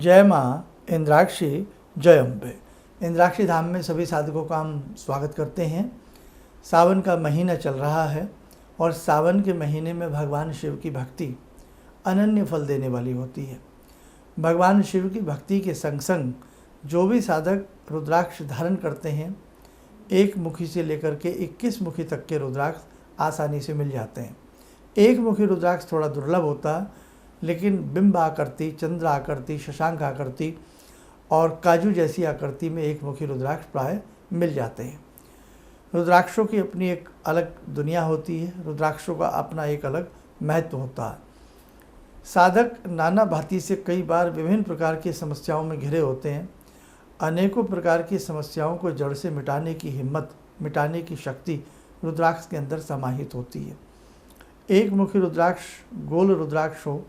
जय माँ इंद्राक्षी जय अम्बे। इंद्राक्षी धाम में सभी साधकों का हम स्वागत करते हैं। सावन का महीना चल रहा है और सावन के महीने में भगवान शिव की भक्ति अनन्य फल देने वाली होती है। भगवान शिव की भक्ति के संग संग जो भी साधक रुद्राक्ष धारण करते हैं, एक मुखी से लेकर के 21 मुखी तक के रुद्राक्ष आसानी से मिल जाते हैं। एक मुखी रुद्राक्ष थोड़ा दुर्लभ होता है, लेकिन बिंब आकृति, चंद्र आकृति, शशांक आकृति और काजू जैसी आकृति में एक मुखी रुद्राक्ष प्राय मिल जाते हैं। रुद्राक्षों की अपनी एक अलग दुनिया होती है, रुद्राक्षों का अपना एक अलग महत्व होता है। साधक नाना भांति से कई बार विभिन्न प्रकार की समस्याओं में घिरे होते हैं। अनेकों प्रकार की समस्याओं को जड़ से मिटाने की हिम्मत, मिटाने की शक्ति रुद्राक्ष के अंदर समाहित होती है। एक मुखी रुद्राक्ष गोल रुद्राक्ष हो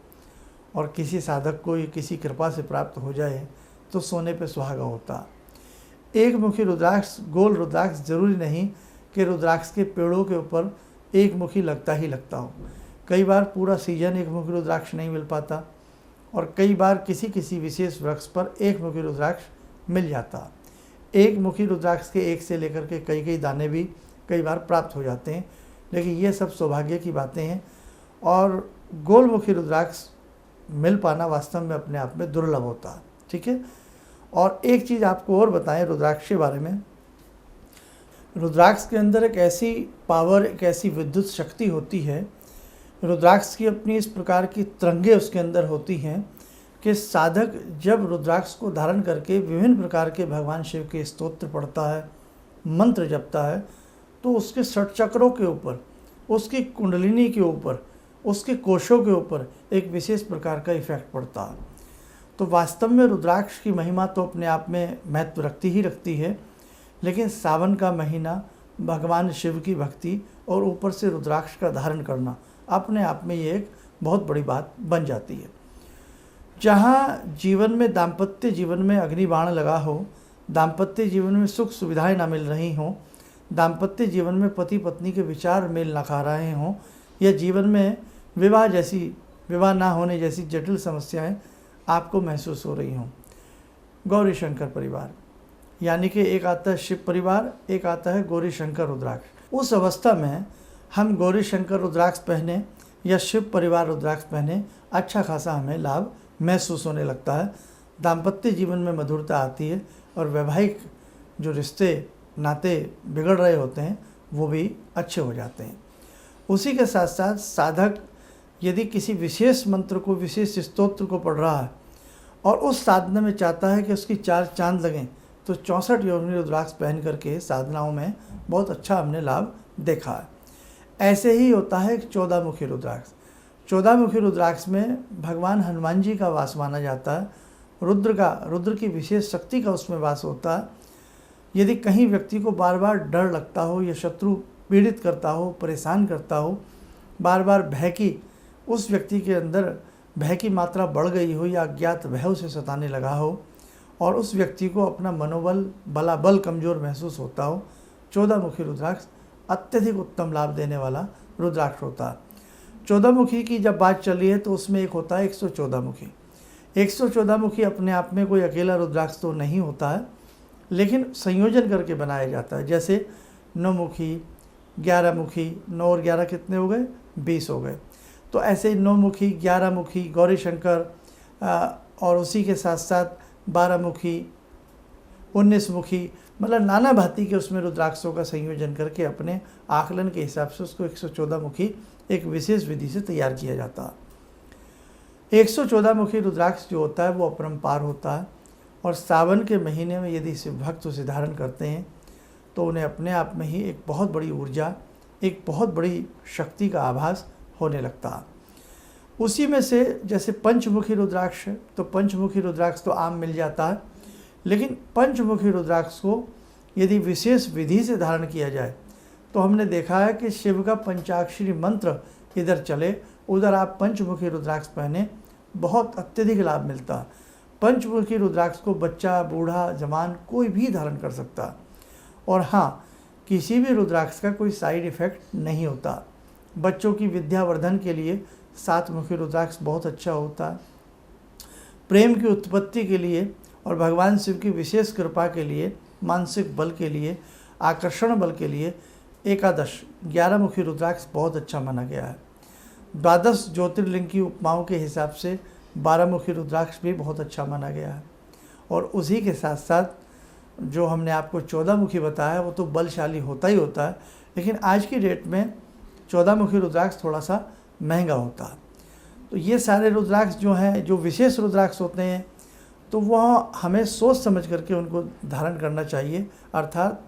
और किसी साधक को ये किसी कृपा से प्राप्त हो जाए तो सोने पे सुहागा होता। एक मुखी रुद्राक्ष गोल रुद्राक्ष जरूरी नहीं कि रुद्राक्ष के पेड़ों के ऊपर एक मुखी लगता ही लगता हो। कई बार पूरा सीजन एक मुखी रुद्राक्ष नहीं मिल पाता और कई बार किसी किसी विशेष वृक्ष पर एक मुखी रुद्राक्ष मिल जाता। एक मुखी रुद्राक्ष के एक से लेकर के कई कई दाने भी कई बार प्राप्त हो जाते हैं, लेकिन ये सब सौभाग्य की बातें हैं और गोलमुखी रुद्राक्ष मिल पाना वास्तव में अपने आप में दुर्लभ होता है। ठीक है। और एक चीज़ आपको और बताएं रुद्राक्ष के बारे में। रुद्राक्ष के अंदर एक ऐसी पावर, एक ऐसी विद्युत शक्ति होती है, रुद्राक्ष की अपनी इस प्रकार की तरंगे उसके अंदर होती हैं कि साधक जब रुद्राक्ष को धारण करके विभिन्न प्रकार के भगवान शिव के स्तोत्र पढ़ता है, मंत्र जपता है, तो उसके षट चक्रों के ऊपर, उसकी कुंडलिनी के ऊपर, उसके कोशों के ऊपर एक विशेष प्रकार का इफेक्ट पड़ता है। तो वास्तव में रुद्राक्ष की महिमा तो अपने आप में महत्व रखती ही रखती है, लेकिन सावन का महीना, भगवान शिव की भक्ति और ऊपर से रुद्राक्ष का धारण करना अपने आप में ये एक बहुत बड़ी बात बन जाती है। जहाँ जीवन में, दाम्पत्य जीवन में अग्निबाण लगा हो, दाम्पत्य जीवन में सुख सुविधाएं ना मिल रही हों, दाम्पत्य जीवन में पति पत्नी के विचार मेल ना खा रहे हों, या जीवन में विवाह ना होने जैसी जटिल समस्याएं आपको महसूस हो रही हों, गौरी शंकर परिवार, यानी कि एक आता है शिव परिवार, एक आता है गौरी शंकर रुद्राक्ष। उस अवस्था में हम गौरी शंकर रुद्राक्ष पहने या शिव परिवार रुद्राक्ष पहने, अच्छा खासा हमें लाभ महसूस होने लगता है। दाम्पत्य जीवन में मधुरता आती है और वैवाहिक जो रिश्ते नाते बिगड़ रहे होते हैं वो भी अच्छे हो जाते हैं। उसी के साथ साथ साधक यदि किसी विशेष मंत्र को, विशेष स्तोत्र को पढ़ रहा है और उस साधना में चाहता है कि उसकी 4 चांद लगें, तो 64 योगिनी रुद्राक्ष पहन करके साधनाओं में बहुत अच्छा हमने लाभ देखा है। ऐसे ही होता है 14 मुखी रुद्राक्ष। 14 मुखी रुद्राक्ष में भगवान हनुमान जी का वास माना जाता है। रुद्र की विशेष शक्ति का उसमें वास होता है। यदि कहीं व्यक्ति को बार बार डर लगता हो या शत्रु पीड़ित करता हो, परेशान करता हो, बार बार भय की, उस व्यक्ति के अंदर भय की मात्रा बढ़ गई हो या अज्ञात भय उसे सताने लगा हो और उस व्यक्ति को अपना मनोबल, बलाबल कमज़ोर महसूस होता हो, 14 मुखी रुद्राक्ष अत्यधिक उत्तम लाभ देने वाला रुद्राक्ष होता है। 14 मुखी की जब बात चल रही है तो उसमें एक होता है 114 मुखी। 114 मुखी अपने आप में कोई अकेला रुद्राक्ष तो नहीं होता है, लेकिन संयोजन करके बनाया जाता है। जैसे 9 मुखी, 11 मुखी, 9 और 11 कितने हो गए? 20 हो गए। तो ऐसे 9 मुखी, 11 मुखी गौरी शंकर और उसी के साथ साथ 12 मुखी, 19 मुखी, मतलब नाना भांति के उसमें रुद्राक्षों का संयोजन करके अपने आकलन के हिसाब से उसको 114 मुखी एक विशेष विधि से तैयार किया जाता है। 114 मुखी रुद्राक्ष जो होता है वो अपरंपार होता है और सावन के महीने में यदि शिव भक्त उसे धारण करते हैं तो उन्हें अपने आप में ही एक बहुत बड़ी ऊर्जा, एक बहुत बड़ी शक्ति का आभास होने लगता है। उसी में से जैसे पंचमुखी रुद्राक्ष, तो पंचमुखी रुद्राक्ष तो आम मिल जाता है, लेकिन पंचमुखी रुद्राक्ष को यदि विशेष विधि से धारण किया जाए तो हमने देखा है कि शिव का पंचाक्षरी मंत्र इधर चले, उधर आप पंचमुखी रुद्राक्ष पहने, बहुत अत्यधिक लाभ मिलता है। पंचमुखी रुद्राक्ष को बच्चा, बूढ़ा, जवान कोई भी धारण कर सकता है और हाँ, किसी भी रुद्राक्ष का कोई साइड इफ़ेक्ट नहीं होता। बच्चों की विद्यावर्धन के लिए 7 मुखी रुद्राक्ष बहुत अच्छा होता है। प्रेम की उत्पत्ति के लिए और भगवान शिव की विशेष कृपा के लिए, मानसिक बल के लिए, आकर्षण बल के लिए एकादश 11 मुखी रुद्राक्ष बहुत अच्छा माना गया है। 12 ज्योतिर्लिंग की उपमाओं के हिसाब से 12 मुखी रुद्राक्ष भी बहुत अच्छा माना गया है। और उसी के साथ साथ जो हमने आपको 14 मुखी बताया वो तो बलशाली होता ही होता है, लेकिन आज की डेट में 14 मुखी रुद्राक्ष थोड़ा सा महंगा होता है। तो ये सारे रुद्राक्ष जो हैं, जो विशेष रुद्राक्ष होते हैं, तो वह हमें सोच समझ करके उनको धारण करना चाहिए। अर्थात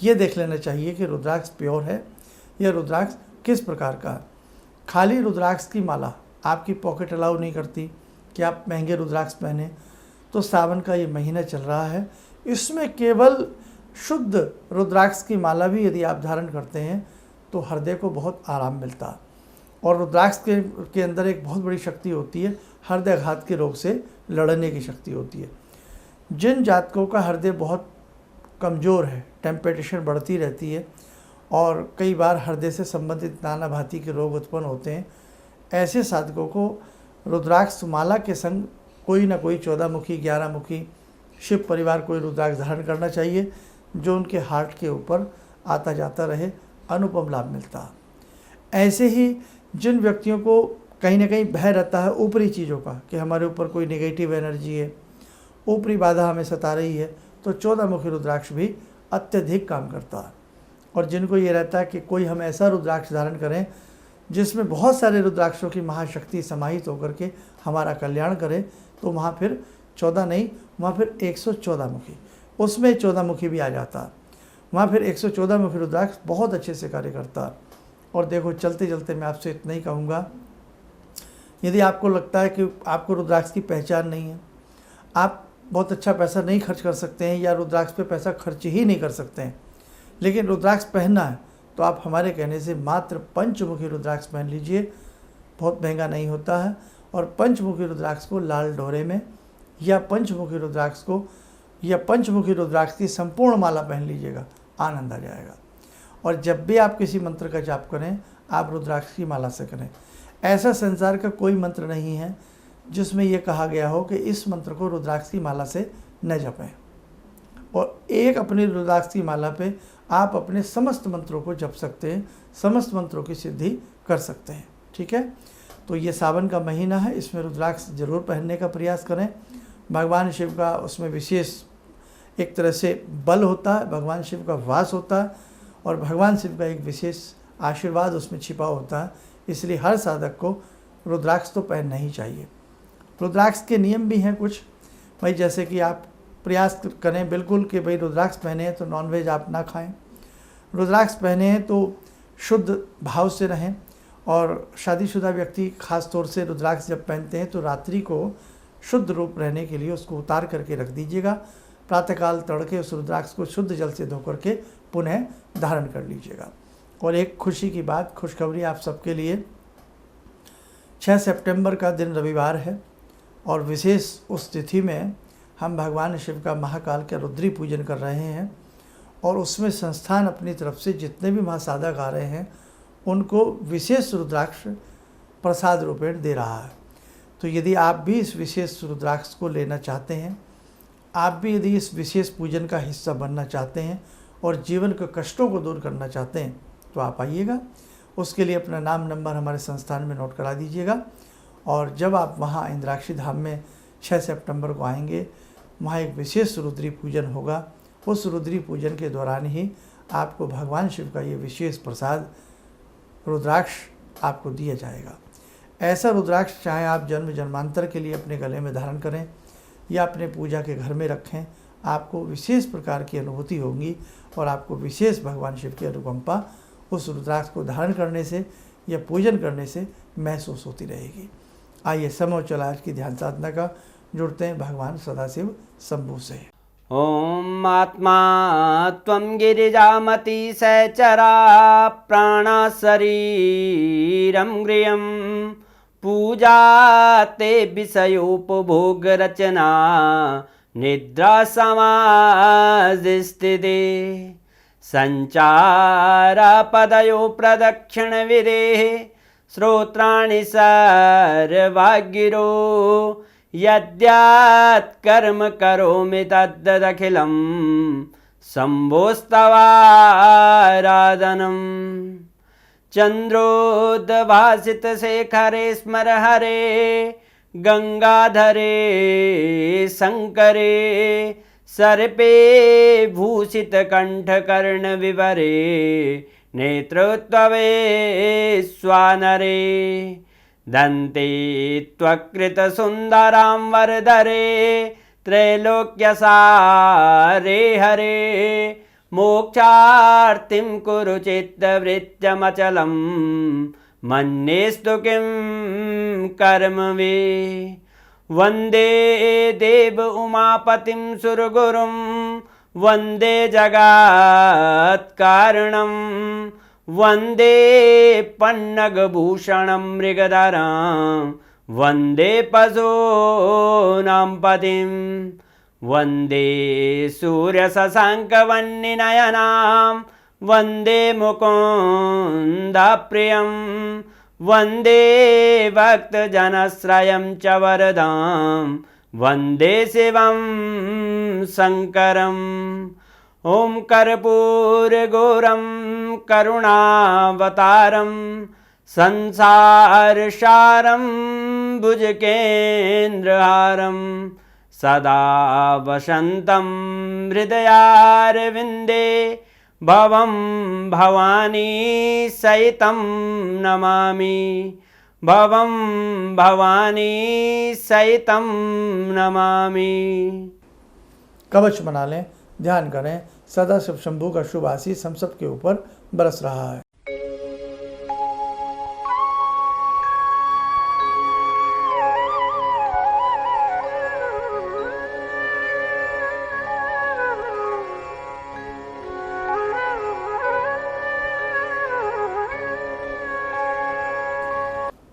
ये देख लेना चाहिए कि रुद्राक्ष प्योर है या रुद्राक्ष किस प्रकार का है। खाली रुद्राक्ष की माला आपकी पॉकेट अलाउ नहीं करती कि आप महंगे रुद्राक्ष पहने। तो सावन का ये महीना चल रहा है, इसमें केवल शुद्ध रुद्राक्ष की माला भी यदि आप धारण करते हैं तो हृदय को बहुत आराम मिलता है। और रुद्राक्ष के अंदर एक बहुत बड़ी शक्ति होती है, हृदयघात के रोग से लड़ने की शक्ति होती है। जिन जातकों का हृदय बहुत कमज़ोर है, टेम्पटेशन बढ़ती रहती है और कई बार हृदय से संबंधित नाना भांति के रोग उत्पन्न होते हैं, ऐसे साधकों को रुद्राक्ष माला के संग कोई ना कोई 14 मुखी 11 मुखी शिव परिवार कोई रुद्राक्ष धारण करना चाहिए, जो उनके हार्ट के ऊपर आता जाता रहे, अनुपम लाभ मिलता है। ऐसे ही जिन व्यक्तियों को कहीं ना कहीं भय रहता है ऊपरी चीज़ों का कि हमारे ऊपर कोई नेगेटिव एनर्जी है, ऊपरी बाधा हमें सता रही है, तो 14 मुखी रुद्राक्ष भी अत्यधिक काम करता है। और जिनको ये रहता है कि कोई हम ऐसा रुद्राक्ष धारण करें जिसमें बहुत सारे रुद्राक्षों की महाशक्ति समाहित होकर के हमारा कल्याण करे, तो वहाँ फिर 14 नहीं, वहाँ फिर 114 मुखी, उसमें 14 मुखी भी आ जाता है। वहाँ फिर 114 मुखी रुद्राक्ष बहुत अच्छे से कार्य करता है। और देखो, चलते चलते मैं आपसे इतना ही कहूँगा, यदि आपको लगता है कि आपको रुद्राक्ष की पहचान नहीं है, आप बहुत अच्छा पैसा नहीं खर्च कर सकते हैं या रुद्राक्ष पे पैसा खर्च ही नहीं कर सकते हैं, लेकिन रुद्राक्ष पहनना है, तो आप हमारे कहने से मात्र पंचमुखी रुद्राक्ष पहन लीजिए। बहुत महंगा नहीं होता है। और पंचमुखी रुद्राक्ष को लाल डोरे में या पंचमुखी रुद्राक्ष की संपूर्ण माला पहन लीजिएगा, आनंद आ जाएगा। और जब भी आप किसी मंत्र का जाप करें, आप रुद्राक्ष की माला से करें। ऐसा संसार का कोई मंत्र नहीं है जिसमें यह कहा गया हो कि इस मंत्र को रुद्राक्ष की माला से न जपें। और एक अपनी रुद्राक्ष की माला पे आप अपने समस्त मंत्रों को जप सकते हैं, समस्त मंत्रों की सिद्धि कर सकते हैं। ठीक है, तो ये सावन का महीना है, इसमें रुद्राक्ष जरूर पहनने का प्रयास करें। भगवान शिव का उसमें विशेष एक तरह से बल होता है, भगवान शिव का वास होता है और भगवान शिव का एक विशेष आशीर्वाद उसमें छिपा होता है। इसलिए हर साधक को रुद्राक्ष तो पहनना ही चाहिए। रुद्राक्ष के नियम भी हैं कुछ, भाई जैसे कि आप प्रयास करें बिल्कुल कि भाई रुद्राक्ष पहने हैं तो नॉनवेज आप ना खाएं, रुद्राक्ष पहने हैं तो शुद्ध भाव से रहें। और शादीशुदा व्यक्ति खास तौर से रुद्राक्ष जब पहनते हैं तो रात्रि को शुद्ध रूप रहने के लिए उसको उतार करके रख दीजिएगा। प्रातःकाल तड़के उस रुद्राक्ष को शुद्ध जल से धो करके पुनः धारण कर लीजिएगा। और एक खुशी की बात, खुशखबरी आप सबके लिए, 6 सितंबर का दिन रविवार है और विशेष उस तिथि में हम भगवान शिव का महाकाल का रुद्री पूजन कर रहे हैं। और उसमें संस्थान अपनी तरफ से जितने भी महासाधक आ रहे हैं उनको विशेष रुद्राक्ष प्रसाद रूपेण दे रहा है। तो यदि आप भी इस विशेष रुद्राक्ष को लेना चाहते हैं, आप भी यदि इस विशेष पूजन का हिस्सा बनना चाहते हैं और जीवन के कष्टों को दूर करना चाहते हैं, तो आप आइएगा। उसके लिए अपना नाम नंबर हमारे संस्थान में नोट करा दीजिएगा। और जब आप वहाँ इंद्राक्षी धाम में 6 सितंबर को आएंगे, वहाँ एक विशेष रुद्री पूजन होगा। उस रुद्री पूजन के दौरान ही आपको भगवान शिव का ये विशेष प्रसाद रुद्राक्ष आपको दिया जाएगा। ऐसा रुद्राक्ष चाहे आप जन्म जन्मांतर के लिए अपने गले में धारण करें या अपने पूजा के घर में रखें, आपको विशेष प्रकार की अनुभूति होगी और आपको विशेष भगवान शिव की अनुकंपा उस रुद्राक्ष को धारण करने से या पूजन करने से महसूस होती रहेगी। आइए समय चला आज की ध्यान साधना का, जुड़ते हैं भगवान सदाशिव शंभू से। ओम आत्मा त्वं गिरिजामति सहचरा प्राणा शरीरं गृहं पूजा ते विषयोपभोग रचना निद्रा समाधिस्थिते संचारा पदयो प्रदक्षिण विदेः श्रोत्राणि सर्वागिरो यद्यात् कर्म करोमि तद्दखिलं शम्भोस्तवाराधनम् चन्द्रोद्भासितशेखरे स्मर हरे गंगाधरे शंकरे सर्पे भूषितकण्ठकर्णविवरे नेत्रोत्तवे स्वानरे दन्ते त्वकृतसुन्दरां वरदरे त्रैलोक्यसारे हरे मोक्षार्तिं कुरु चित्तवृत्त्यमचलं मन्येस्तु किं कर्म वे वन्दे देव उमापतिं सुरगुरुं वन्दे जगत्कारणं वन्दे पन्नगभूषणं मृगधरं वन्दे पशूनां पतिं वन्दे सूर्यशशाङ्कवह्निनयनां वन्दे मुकुन्दप्रियं वन्दे भक्तजनश्रयं च वरदां वन्दे शिवं शङ्करम् ॐ कर्पूरगौरं करुणावतारं संसारसारं भुजगेन्द्रहारं सदा वसन्तं हृदयारविन्दे भवं भवानी सहितं नमामि भवं भवानी सहितं नमामि। कवच बना लें, ध्यान करें, सदा शिव शंभू का शुभ आशीष हम सब के ऊपर बरस रहा है।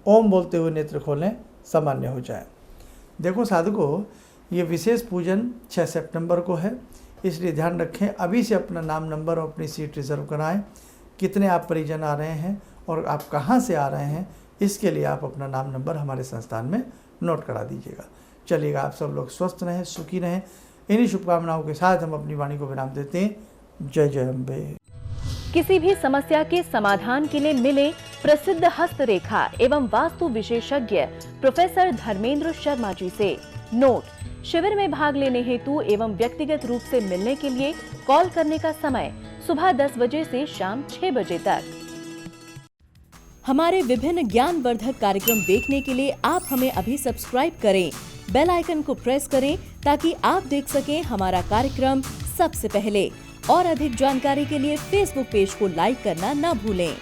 ओम बोलते हुए नेत्र खोलें, सामान्य हो जाए। देखो साधकों, ये विशेष पूजन 6 सितंबर को है, इसलिए ध्यान रखें, अभी से अपना नाम नंबर और अपनी सीट रिजर्व कराएं। कितने आप परिजन आ रहे हैं और आप कहां से आ रहे हैं, इसके लिए आप अपना नाम नंबर हमारे संस्थान में नोट करा दीजिएगा। चलिएगा, आप सब लोग स्वस्थ रहें, सुखी रहें। इन्हीं शुभकामनाओं के साथ हम अपनी वाणी को विराम देते हैं। जय जय अम्बे। किसी भी समस्या के समाधान के लिए मिले प्रसिद्ध हस्तरेखा एवं वास्तु विशेषज्ञ प्रोफेसर धर्मेंद्र शर्मा जी से। नोट: शिविर में भाग लेने हेतु एवं व्यक्तिगत रूप से मिलने के लिए कॉल करने का समय सुबह 10 बजे से शाम 6 बजे तक। हमारे विभिन्न ज्ञानवर्धक कार्यक्रम देखने के लिए आप हमें अभी सब्सक्राइब करें, बेल आइकन को प्रेस करें ताकि आप देख सकें हमारा कार्यक्रम सबसे पहले। और अधिक जानकारी के लिए फेसबुक पेज को लाइक करना न भूलें।